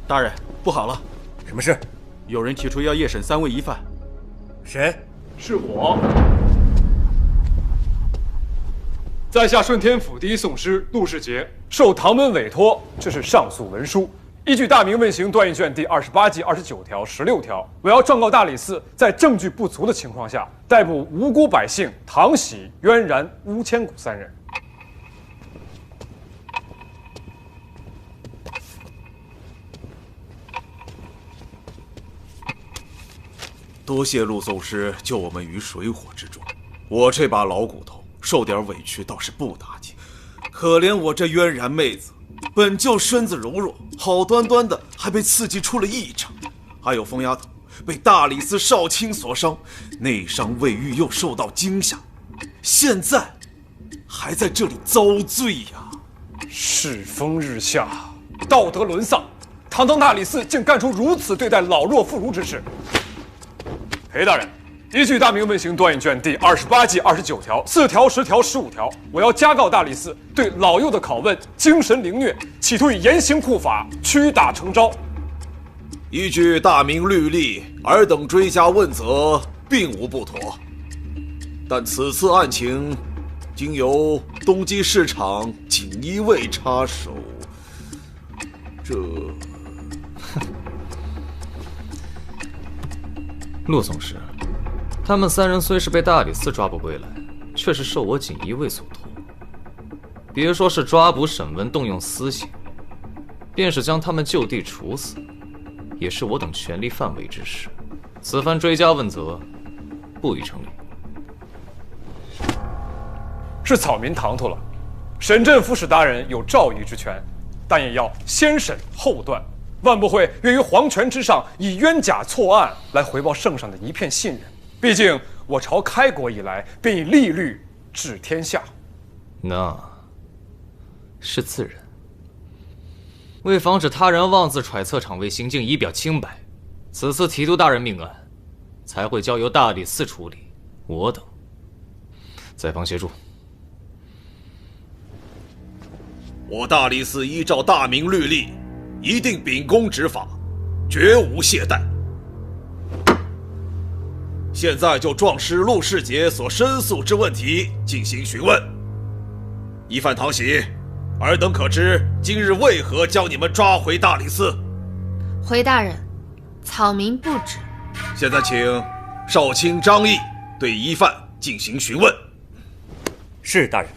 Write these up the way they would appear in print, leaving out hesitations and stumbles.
大人，不好了！什么事？有人提出要夜审3位疑犯。谁？是我。在下顺天府第一讼师陆世杰，受唐门委托，这是上诉文书。依据《大明问刑断议卷》第28纪29条、16条，我要状告大理寺在证据不足的情况下，逮捕无辜百姓唐喜、渊然、乌千古3人。多谢陆宗师救我们于水火之中，我这把老骨头受点委屈倒是不打紧，可怜我这渊然妹子，本就身子柔弱，好端端的还被刺激出了异常，还有疯丫头被大理寺少卿所伤，内伤未愈又受到惊吓，现在还在这里遭罪呀！世风日下，道德沦丧，堂堂大理寺竟干出如此对待老弱妇孺之事。裴大人，依据《大明问刑断议卷》第28纪29条、4条、10条、15条，我要加告大理寺对老幼的拷问精神凌虐，企图以严刑酷法屈打成招。依据大明律例，尔等追加问责并无不妥，但此次案情经由东基市场锦衣卫插手，这……陆总师，他们3人虽是被大理寺抓捕归来，却是受我锦衣卫所托。别说是抓捕、审问、动用私刑，便是将他们就地处死，也是我等权力范围之事。此番追加问责，不予成立。是草民唐突了，沈镇抚使大人有诏议之权，但也要先审后断。万不会愿于皇权之上以冤假错案来回报圣上的一片信任。毕竟我朝开国以来便以利律治天下。那是自然。为防止他人妄自揣测场位行径以表清白，此次提督大人命案，才会交由大理寺处理。我等在旁协助。我大理寺依照大明律例，一定秉公执法，绝无懈怠。现在就壮士陆世杰所申诉之问题进行询问。疑犯唐喜，尔等可知今日为何将你们抓回大理寺？回大人，草民不知。现在请少卿张毅对疑犯进行询问。是大人。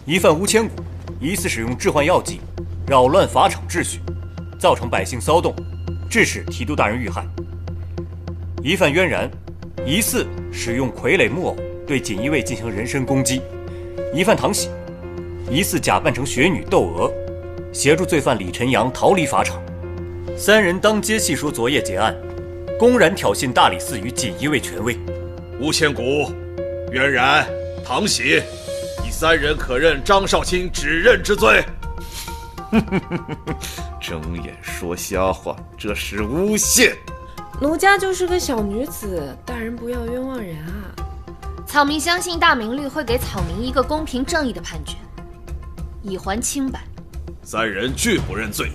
疑犯乌千古疑似使用致幻药剂，扰乱法场秩序，造成百姓骚动，致使提督大人遇害。疑犯渊然疑似使用傀儡木偶对锦衣卫进行人身攻击。疑犯唐喜疑似假扮成雪女窦娥，协助罪犯李晨阳逃离法场。3人当街细说昨夜结案，公然挑衅大理寺与锦衣卫权威。乌千古、渊然、唐喜，你3人可认张少卿指认之罪？睁眼说瞎话，这是诬陷。奴家就是个小女子，大人不要冤枉人啊！草民相信大明律会给草民一个公平正义的判决，以还清白。 3人拒不认罪，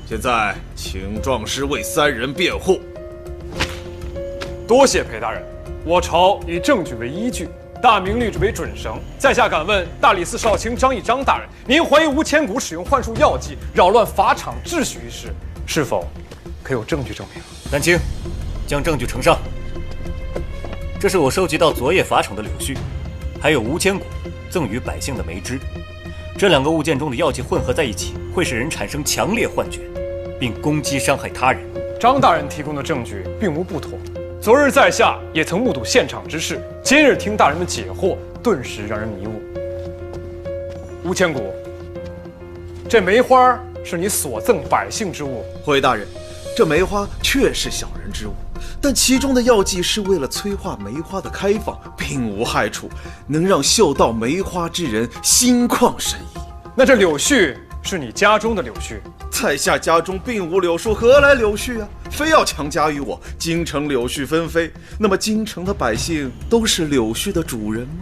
现在请壮士为3人辩护。多谢裴大人，我朝以证据为依据，大明律之为准绳。在下敢问大理寺少卿张毅张大人，您怀疑吴千古使用幻术药剂扰乱法场秩序一事，是否可有证据证明？丹青，将证据呈上。这是我收集到昨夜法场的柳絮，还有吴千古赠予百姓的梅枝。这2个物件中的药剂混合在一起，会使人产生强烈幻觉，并攻击伤害他人。张大人提供的证据并无不妥。昨日在下也曾目睹现场之事，今日听大人们解惑，顿时让人迷雾。吴千古，这梅花是你所赠百姓之物。回大人，这梅花确是小人之物，但其中的药剂是为了催化梅花的开放，并无害处，能让嗅到梅花之人心旷神怡。那这柳絮是你家中的柳絮？在下家中并无柳树，何来柳絮啊？非要强加于我。京城柳絮纷飞，那么京城的百姓都是柳絮的主人吗？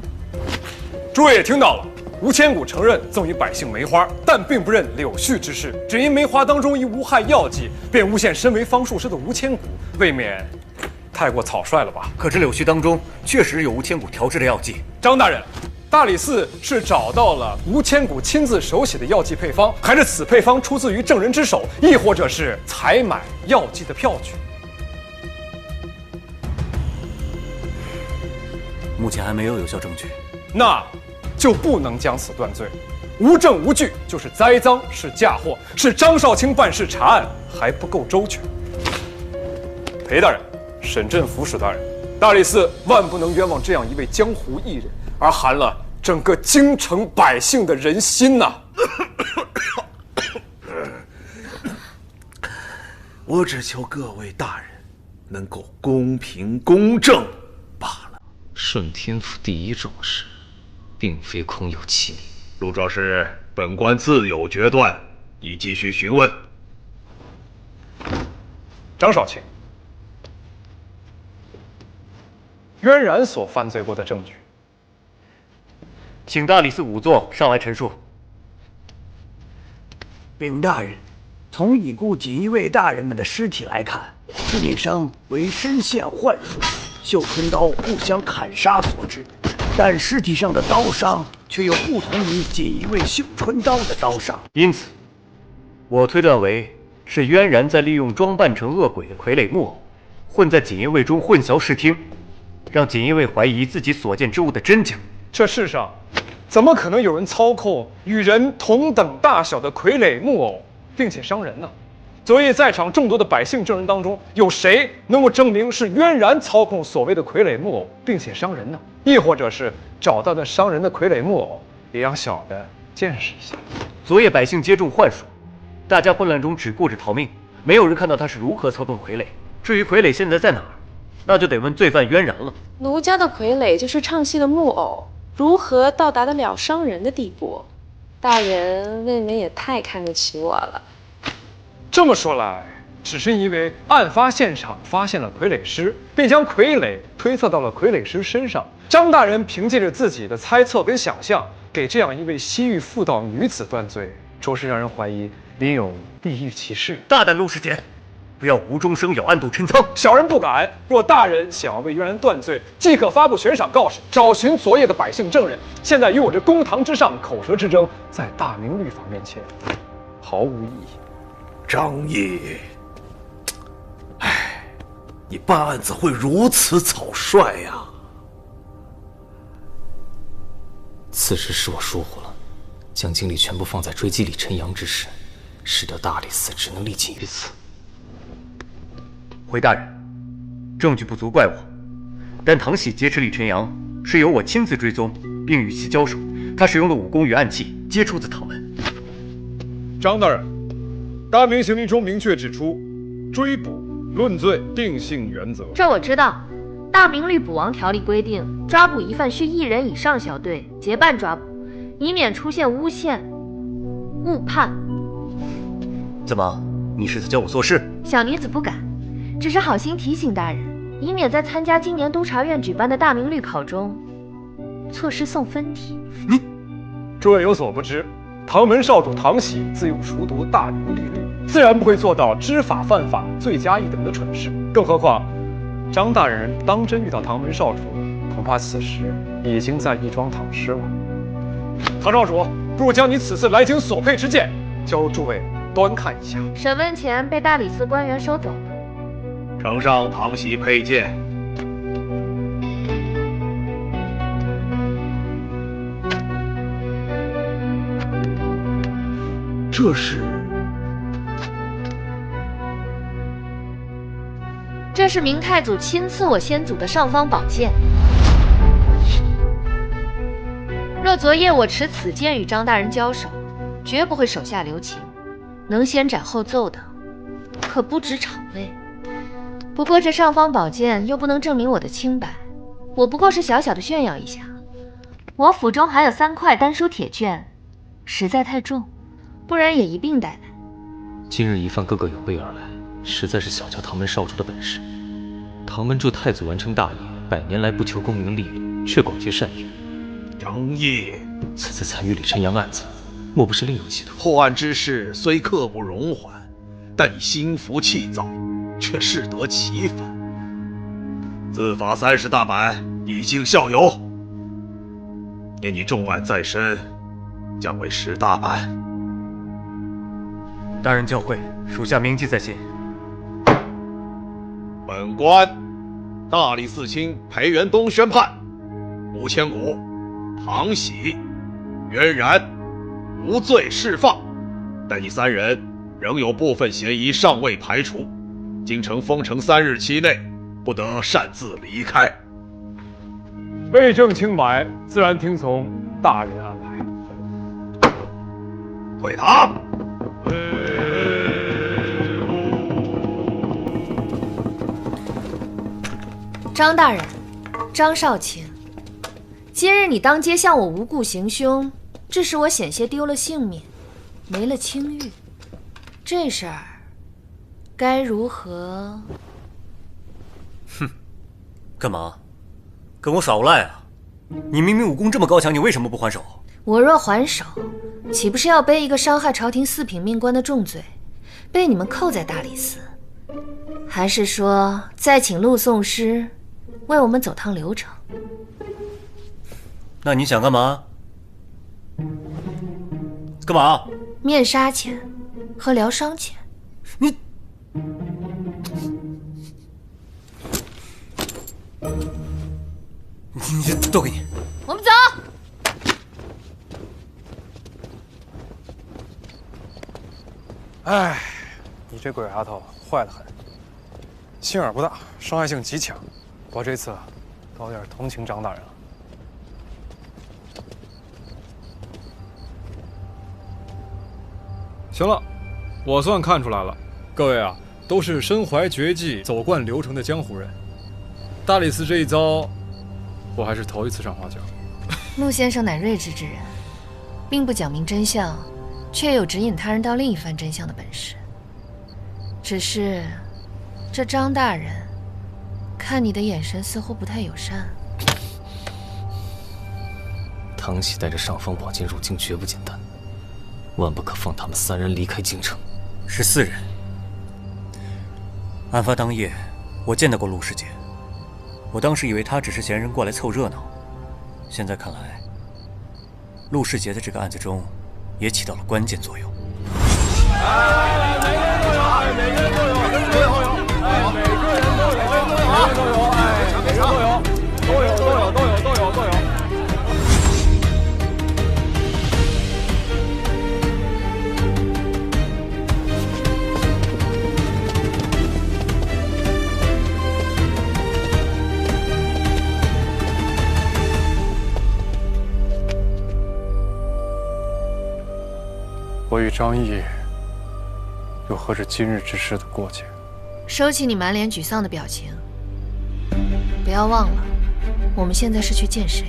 诸位也听到了，吴千古承认赠与百姓梅花，但并不认柳絮之事，只因梅花当中一无害药剂，便诬陷身为方术师的吴千古，未免太过草率了吧？可这柳絮当中确实有吴千古调制的药剂。张大人，大理寺是找到了吴千古亲自手写的药剂配方，还是此配方出自于证人之手，亦或者是采买药剂的票据？目前还没有有效证据，那就不能将此断罪。无证无据就是栽赃，是嫁祸，是张少卿办事查案还不够周全。裴大人，沈镇抚使大人，大理寺万不能冤枉这样一位江湖艺人，而寒了整个京城百姓的人心呐！我只求各位大人能够公平公正罢了。顺天府第一壮士，并非空有其名。陆壮士，本官自有决断，你继续询问。张少卿，渊然所犯罪过的证据，请大理寺仵作上来陈述。禀大人，从已故锦衣卫大人们的尸体来看，致命伤为身陷幻术，绣春刀互相砍杀所致，但尸体上的刀伤却又不同于锦衣卫绣春刀的刀伤，因此，我推断为是渊然在利用装扮成恶鬼的傀儡木偶，混在锦衣卫中混淆视听，让锦衣卫怀疑自己所见之物的真假。这世上怎么可能有人操控与人同等大小的傀儡木偶，并且伤人呢？所以，在场众多的百姓证人当中，有谁能够证明是渊然操控所谓的傀儡木偶，并且伤人呢？亦或者是找到那伤人的傀儡木偶，也让小的见识一下。昨夜百姓皆中幻术，大家混乱中只顾着逃命，没有人看到他是如何操纵傀儡。至于傀儡现在在哪儿，那就得问罪犯渊然了。奴家的傀儡就是唱戏的木偶，如何到达得了伤人的地步？大人未免也太看得起我了。这么说来，只是因为案发现场发现了傀儡尸，并将傀儡推测到了傀儡尸身上。张大人凭借着自己的猜测跟想象，给这样一位西域妇道女子断罪，着实让人怀疑您有地域歧视。大胆陆世杰，不要无中生有，暗度陈仓。小人不敢。若大人想要为渊然断罪，即可发布悬赏告示，找寻昨夜的百姓证人。现在与我这公堂之上口舌之争，在大明律法面前毫无意义。张毅，哎，你办案怎会如此草率呀？此时是我疏忽了，将精力全部放在追击李晨阳之事，使得大理寺只能历尽于此。回大人，证据不足怪我，但唐喜劫持李晨阳是由我亲自追踪，并与其交手。他使用的武功与暗器皆出自唐门。张大人，大明刑律中明确指出，追捕、论罪、定性原则。这我知道，大明律捕王条例规定，抓捕疑犯需1人以上小队结伴抓捕，以免出现诬陷、误判。怎么，你是在教我做事？小女子不敢，只是好心提醒大人，以免在参加今年督察院举办的大明律考中错失送分题。诸位有所不知，唐门少主唐喜自幼熟读大明律例，自然不会做到知法犯法、罪加一等的蠢事。更何况，张大人当真遇到唐门少主，恐怕此时已经在义庄躺尸了。唐少主，不如将你此次来京所佩之剑交诸位端看一下。审问前被大理寺官员收走了。呈上唐喜佩剑。这是明太祖亲赐我先祖的尚方宝剑。若昨夜我持此剑与张大人交手，绝不会手下留情，能先斩后奏的可不止场内。不过这尚方宝剑又不能证明我的清白，我不过是小小的炫耀一下。我府中还有3块丹书铁卷，实在太重，不然也一并带来。今日疑犯个个有备而来，实在是小瞧唐门少主的本事。唐门助太祖完成大业，100年来不求功名利禄，却广结善缘。张掖，此次参与李晨阳案子，莫不是另有企图？破案之事虽刻不容缓，但你心浮气躁，却适得其反。自罚30大板，以儆效尤。念你重案在身，将为10大板。大人教诲，属下铭记在心。本官大理寺卿裴元东宣判：吴千古、唐喜、渊然无罪释放，但你3人仍有部分嫌疑尚未排除，京城封城3日期内不得擅自离开。为证清白，自然听从大人安排。退堂。张大人，张少卿，今日你当街向我无故行凶，致使我险些丢了性命，没了清誉，这事儿该如何？哼，干嘛？跟我耍无赖啊？你明明武功这么高强，你为什么不还手？我若还手，岂不是要背一个伤害朝廷4品命官的重罪，被你们扣在大理寺？还是说再请陆颂师为我们走趟流程？那你想干嘛？干嘛？面纱钱和疗伤钱。你都给你。我们走。哎，你这鬼丫头坏得很，心眼不大，伤害性极强。我这次都有点同情张大人了。行了，我算看出来了，各位啊，都是身怀绝技、走惯流程的江湖人。大理寺这一遭，我还是头一次上花轿。陆先生乃睿智之人，并不讲明真相，却有指引他人到另一番真相的本事。只是，这张大人，看你的眼神似乎不太友善。唐喜带着尚方宝剑入京绝不简单，万不可放他们3人离开京城。14人。案发当夜，我见到过陆师姐，我当时以为她只是闲人过来凑热闹，现在看来，陆师姐在这个案子中也起到了关键作用。每个人都有，每个人都有，每个人都有，每个人都有，都有。我与张毅又何止今日之事的过节？收起你满脸沮丧的表情，不要忘了，我们现在是去见谁。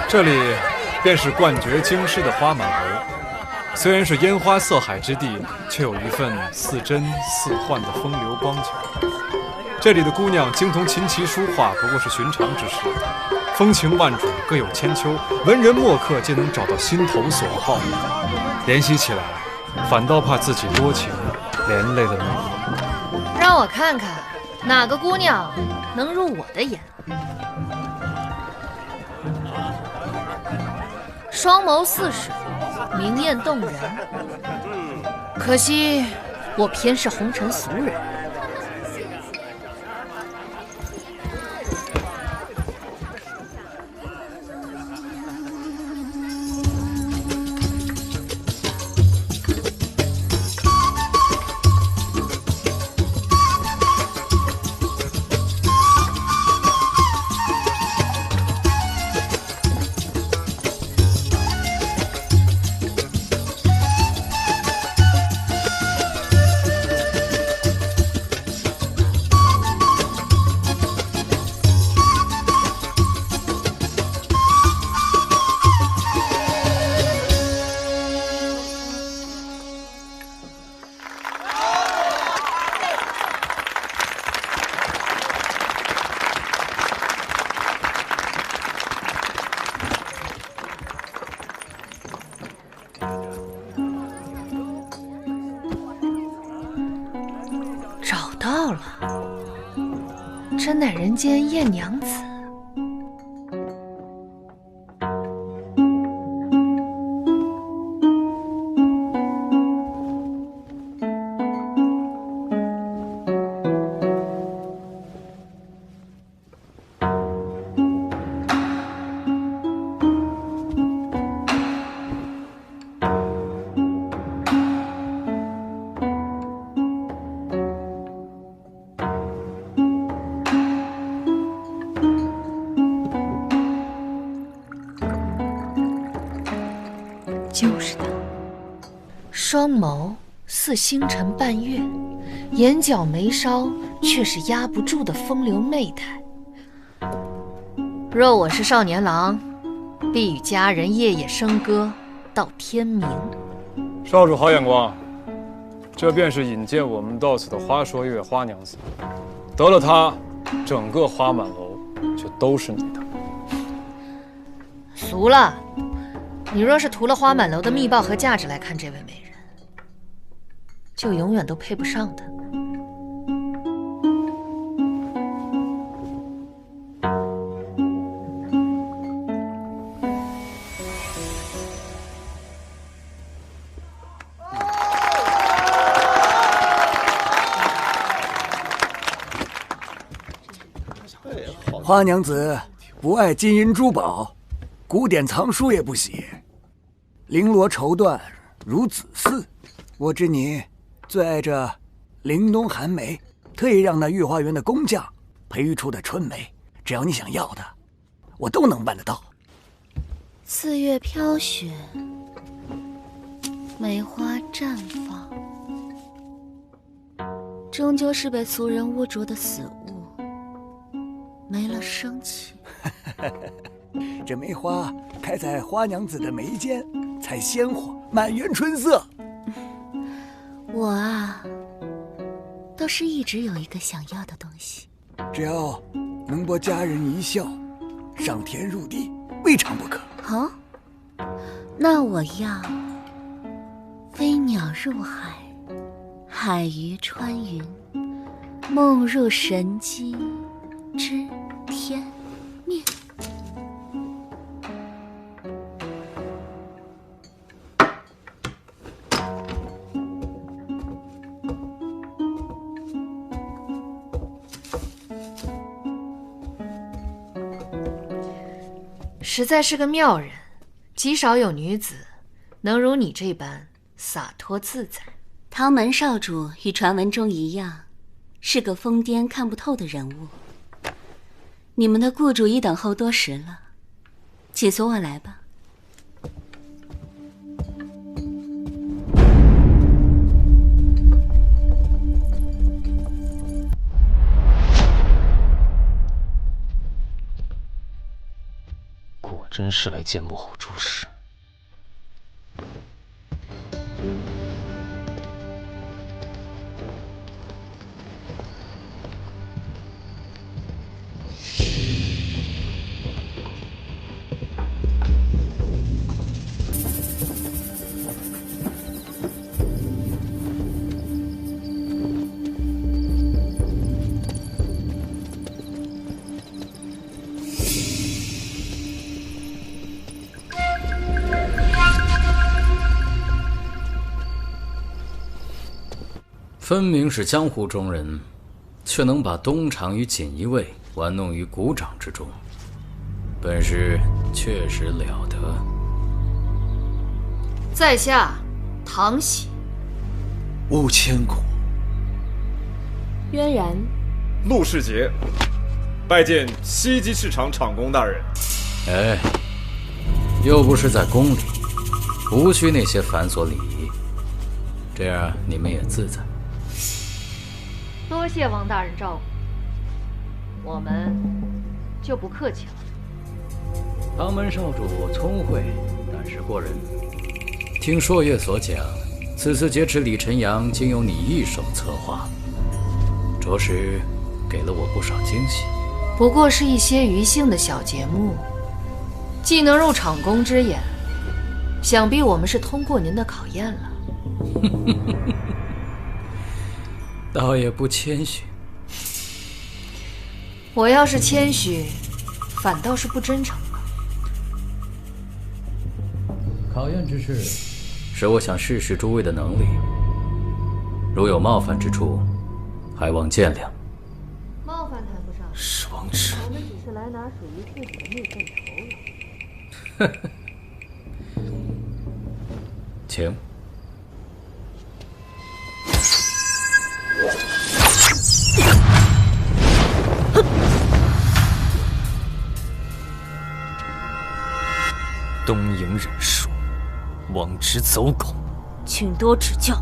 这里便是冠绝京师的花满楼，虽然是烟花色海之地，却有一份似真似幻的风流光景。这里的姑娘精通琴棋书画，不过是寻常之事，风情万种，各有千秋，文人墨客皆能找到心头所好。怜惜起来，反倒怕自己多情，连累了你。让我看看哪个姑娘能入我的眼。双眸似水，明艳动人。可惜我偏是红尘俗人。真乃人间艳娘子。就是他，双眸似星辰半月，眼角眉梢却是压不住的风流媚态。若我是少年郎，必与佳人夜夜笙歌到天明。少主好眼光，这便是引荐我们到此的花说月花娘子。得了她，整个花满楼就都是你的。俗了。你若是图了花满楼的密报和价值来看这位美人，就永远都配不上她。花娘子不爱金银珠宝，古典藏书也不喜。绫罗绸缎如子嗣，我知你最爱这玲珑寒梅，特意让那御花园的工匠培育出的春梅，只要你想要的，我都能办得到。四月飘雪，梅花绽放，终究是被俗人污浊的死物，没了生气。这梅花开在花娘子的眉间，才鲜活，满园春色。我啊，倒是一直有一个想要的东西，只要能博佳人一笑，上天入地，未尝不可。哦，那我要飞鸟入海，海鱼穿云，梦入神机知天命。实在是个妙人，极少有女子能如你这般洒脱自在。唐门少主与传闻中一样，是个疯癫看不透的人物。你们的雇主已等候多时了，请随我来吧。果真是来见幕后主使。分明是江湖中人，却能把东厂与锦衣卫玩弄于股掌之中，本事确实了得。在下唐喜。5千古。渊然。陆世杰，拜见西极市场厂工大人。哎，又不是在宫里，无需那些繁琐礼仪，这样你们也自在。多谢王大人照顾，我们就不客气了。唐门少主聪慧，但是过人。听朔月所讲，此次劫持李晨阳竟由你一手策划，着实给了我不少惊喜。不过是一些余兴的小节目，既能入厂工之眼，想必我们是通过您的考验了。倒也不谦虚。我要是谦虚，反倒是不真诚了。考验之事，是我想试试诸位的能力。如有冒犯之处，还望见谅。冒犯谈不上，是王迟。我们只是来拿属于自己的那份酬劳。请。东瀛忍术，王迟走狗，请多指教。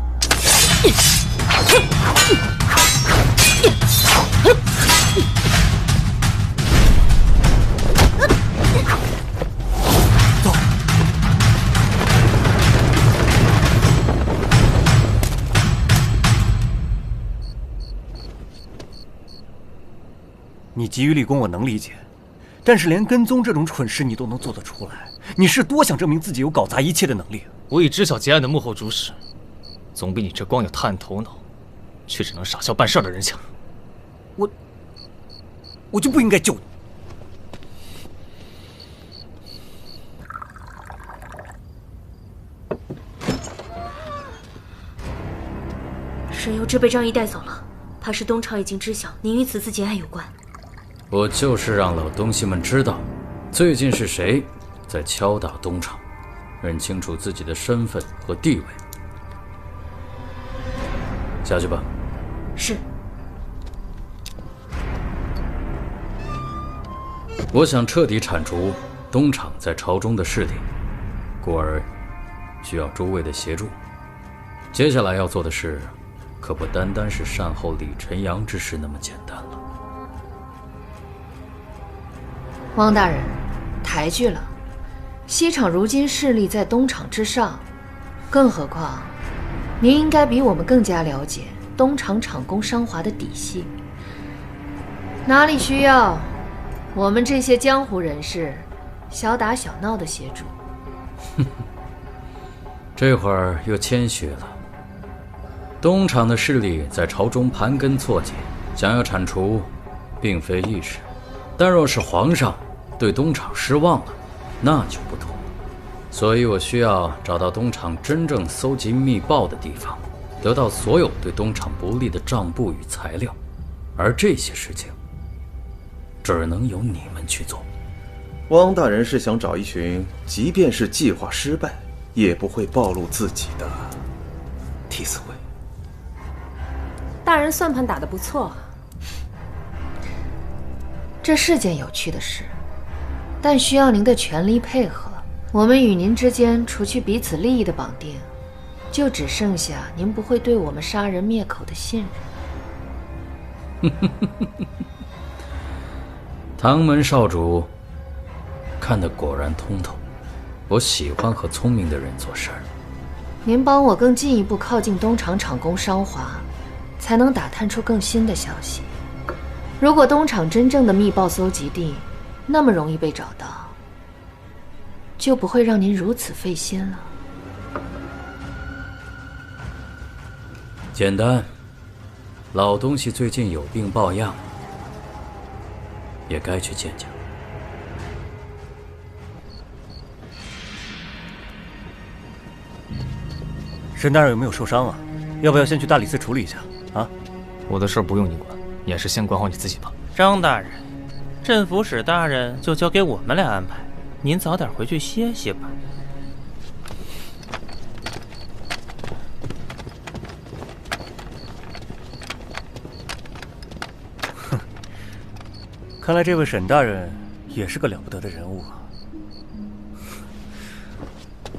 你急于立功，我能理解，但是连跟踪这种蠢事你都能做得出来，你是多想证明自己有搞砸一切的能力？我已知晓结案的幕后主使，总比你这光有探案头脑，却只能傻笑办事的人强。我就不应该救你。沈有之被张仪带走了，怕是东厂已经知晓您与此次结案有关。我就是让老东西们知道，最近是谁在敲打东厂，认清楚自己的身份和地位。下去吧。是。我想彻底铲除东厂在朝中的势力，故而需要诸位的协助。接下来要做的事，可不单单是善后李晨阳之事那么简单了。汪大人，抬举了。西厂如今势力在东厂之上，更何况，您应该比我们更加了解东厂厂工商华的底细。哪里需要，我们这些江湖人士小打小闹的协助。这会儿又谦虚了。东厂的势力在朝中盘根错节，想要铲除，并非易事。但若是皇上对东厂失望了，那就不同了。所以我需要找到东厂真正搜集密报的地方，得到所有对东厂不利的账簿与材料，而这些事情只能由你们去做。汪大人是想找一群即便是计划失败也不会暴露自己的替死鬼。大人算盘打得不错。这是件有趣的事，但需要您的全力配合。我们与您之间除去彼此利益的绑定，就只剩下您不会对我们杀人灭口的信任。唐门少主看得果然通透，我喜欢和聪明的人做事儿。您帮我更进一步靠近东厂厂工商华，才能打探出更新的消息。如果东厂真正的密报搜集地那么容易被找到，就不会让您如此费心了。简单，老东西最近有病抱恙，也该去见见。沈大人有没有受伤啊？要不要先去大理寺处理一下啊？我的事不用你管，你还是先管好你自己吧。张大人，镇抚使大人就交给我们来安排，您早点回去歇歇吧。哼，看来这位沈大人也是个了不得的人物啊。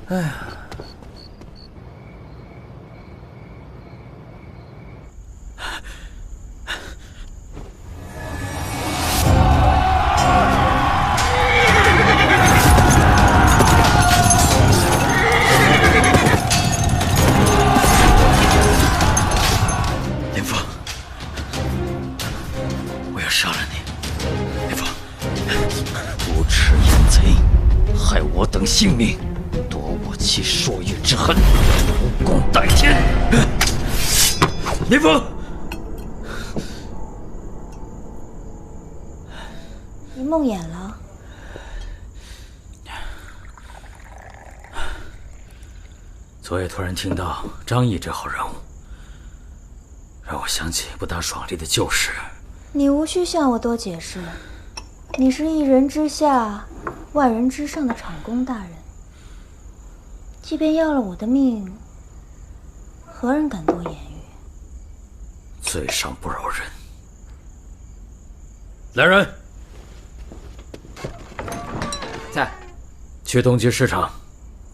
哎呀。性命，夺我妻朔月之恨，无功待天。林峰，你梦魇了？昨夜突然听到张毅这号人物，让我想起不大爽利的旧事。你无需向我多解释，你是一人之下，万人之上的厂公大人。即便要了我的命，何人敢多言语？罪上不饶人。来人，在。去东极市场，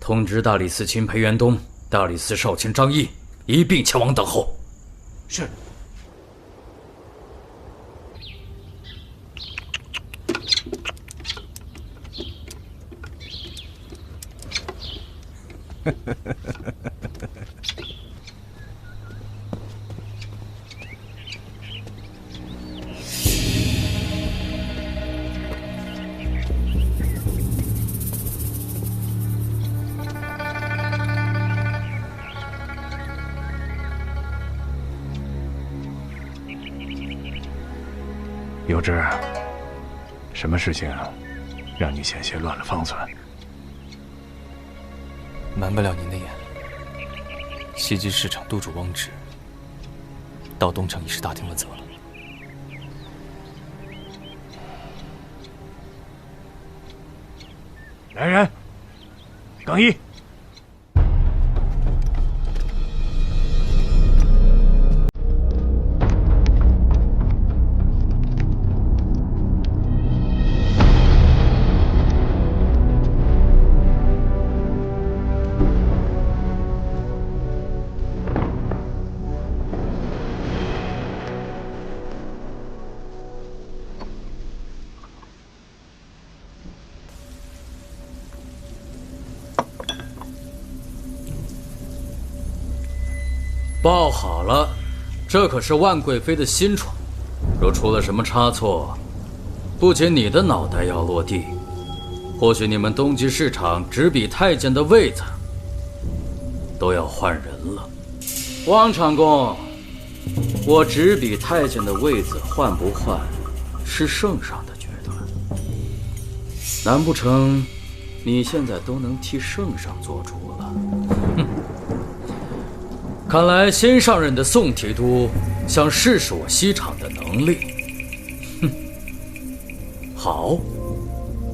通知大理寺卿裴元东、大理寺少卿张毅一并前往等候。是。有志，什么事情让你险些乱了方寸？瞒不了您的眼，西极市场督主汪直到东城已是打听了责了。来人，更衣。报好了，这可是万贵妃的新宠，若出了什么差错，不仅你的脑袋要落地，或许你们东极市场执笔太监的位子都要换人了。汪长公，我执笔太监的位子换不换，是圣上的决断。难不成你现在都能替圣上做主了？哼！看来新上任的宋提督想试试我西厂的能力。哼，好，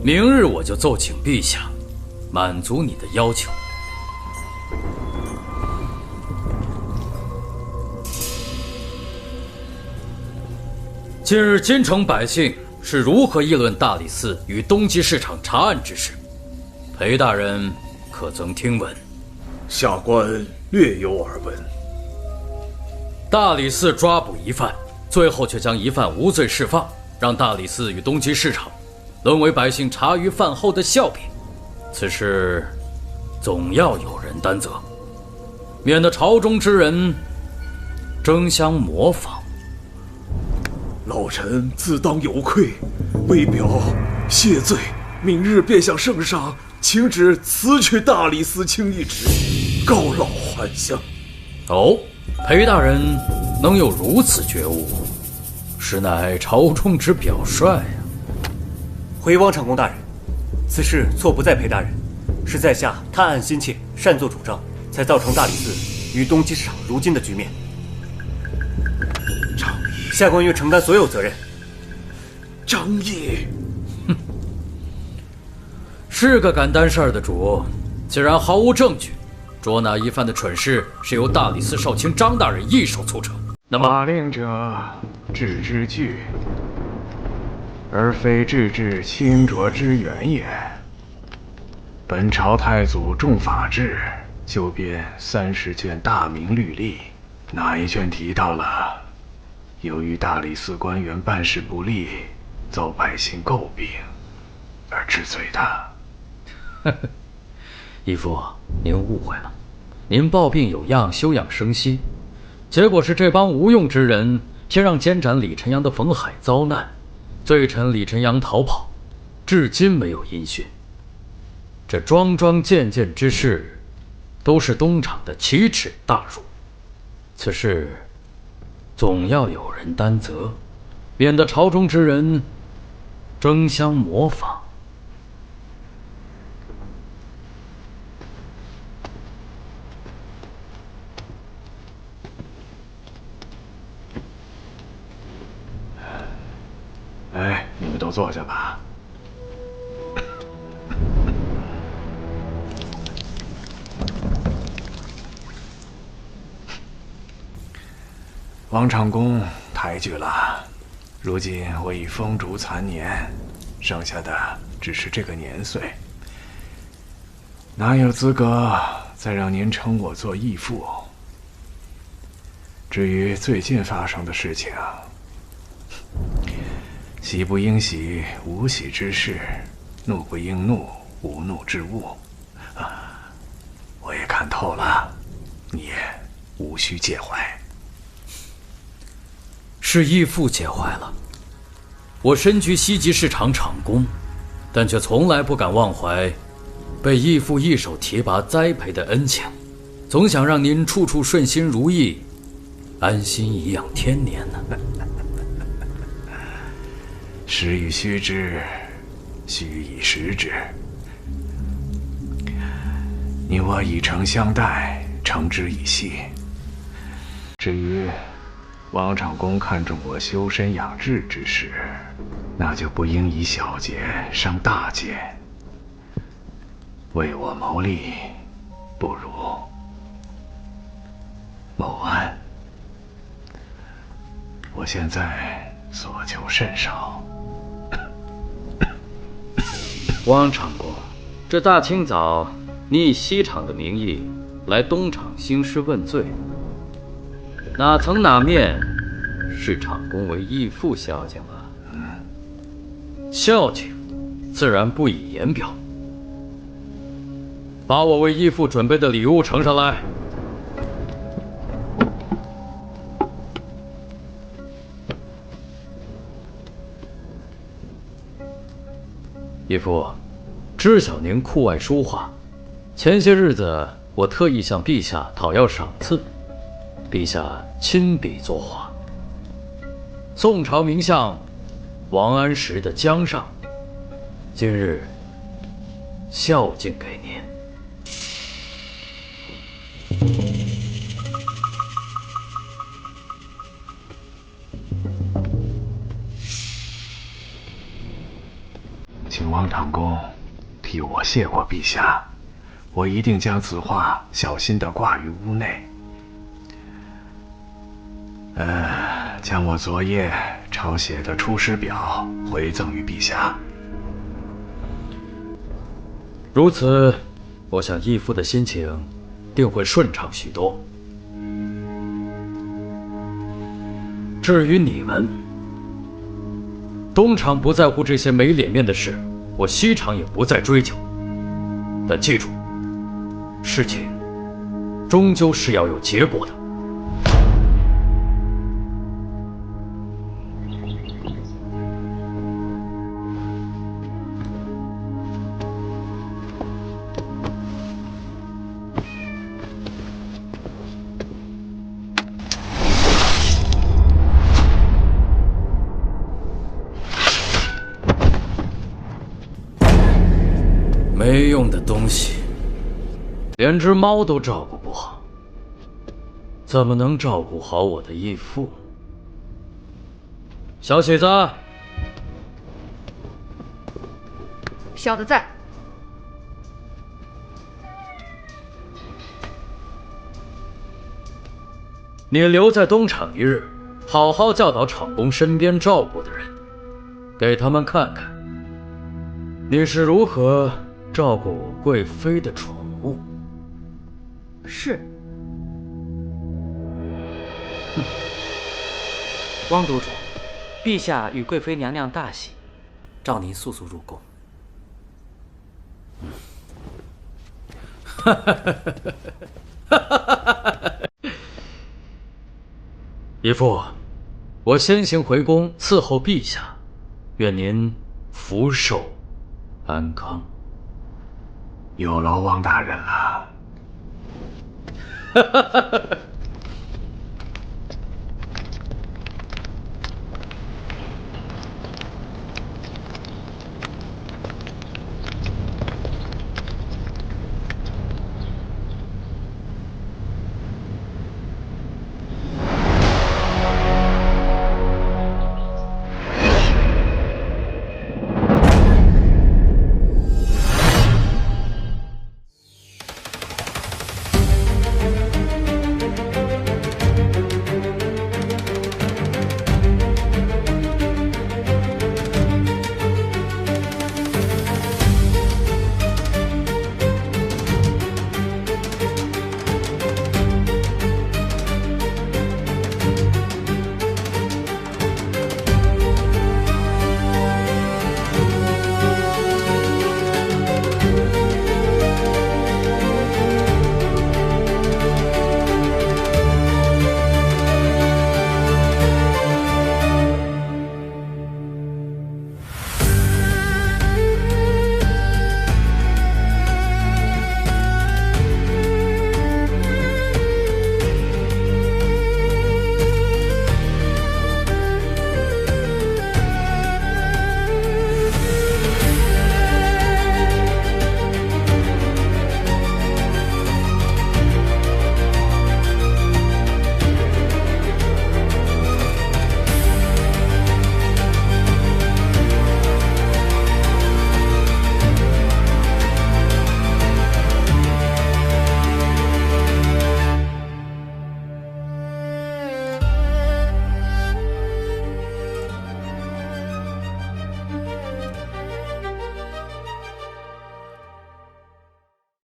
明日我就奏请陛下，满足你的要求。近日京城百姓是如何议论大理寺与东极市场查案之事？裴大人可曾听闻？下官略有耳闻。大理寺抓捕疑犯，最后却将疑犯无罪释放，让大理寺与东极市场沦为百姓茶余饭后的笑柄。此事总要有人担责，免得朝中之人争相模仿。老臣自当有愧，为表谢罪，明日便向圣上请旨辞去大理寺卿一职，告老还乡。哦，裴大人能有如此觉悟，实乃朝中之表率啊。回汪长公大人，此事错不在裴大人，是在下探案心切，擅作主张，才造成大理寺与东极市场如今的局面。张毅，下官愿承担所有责任。张毅，哼，是个敢担事儿的主，既然毫无证据，捉拿疑犯的蠢事是由大理寺少卿张大人一手促成，那么法令者，治之具，而非治之清浊之源也。本朝太祖重法制，就编30卷大明律例，哪一卷提到了由于大理寺官员办事不力，遭百姓诟病而治罪的？义父，您误会了。您抱病有恙，休养生息，结果是这帮无用之人偏让监斩李晨阳的冯海遭难，罪臣李晨阳逃跑，至今没有音讯。这桩桩件件之事，都是东厂的奇耻大辱。此事总要有人担责，免得朝中之人争相模仿。哎，你们都坐下吧。王长公抬举了，如今我已风烛残年，剩下的只是这个年岁，哪有资格再让您称我做义父？至于最近发生的事情，喜不应喜，无喜之事；怒不应怒，无怒之物。我也看透了，你也无需介怀。是义父介怀了。我身居西极市场场公，但却从来不敢忘怀被义父一手提拔栽培的恩情，总想让您处处顺心如意，安心颐养天年呢。时以虚之，虚以实之。你我以诚相待，诚之以信。至于王长公看重我修身养志之事，那就不应以小节伤大节。为我谋利，不如谋安。我现在所求甚少。王长公，这大清早，你以西厂的名义来东厂兴师问罪，哪层哪面视厂公为义父孝敬了？孝敬，自然不以言表。把我为义父准备的礼物呈上来。义父，知晓您酷爱书画，前些日子我特意向陛下讨要赏赐，陛下亲笔作画。宋朝名相王安石的江上，今日孝敬给您。请王长公替我谢过陛下，我一定将此画小心地挂于屋内。将我昨夜抄写的《出师表》回赠于陛下。如此，我想义父的心情定会顺畅许多。至于你们，东厂不在乎这些没脸面的事，我西厂也不再追究。但记住，事情终究是要有结果的。没用的东西，连只猫都照顾不好，怎么能照顾好我的义父？小喜子，小的在。你留在东厂一日，好好教导厂公身边照顾的人，给他们看看你是如何照顾贵妃的宠物。是。汪督主，陛下与贵妃娘娘大喜，召您速速入宫。义父，我先行回宫伺候陛下，愿您福寿安康。有劳汪大人了。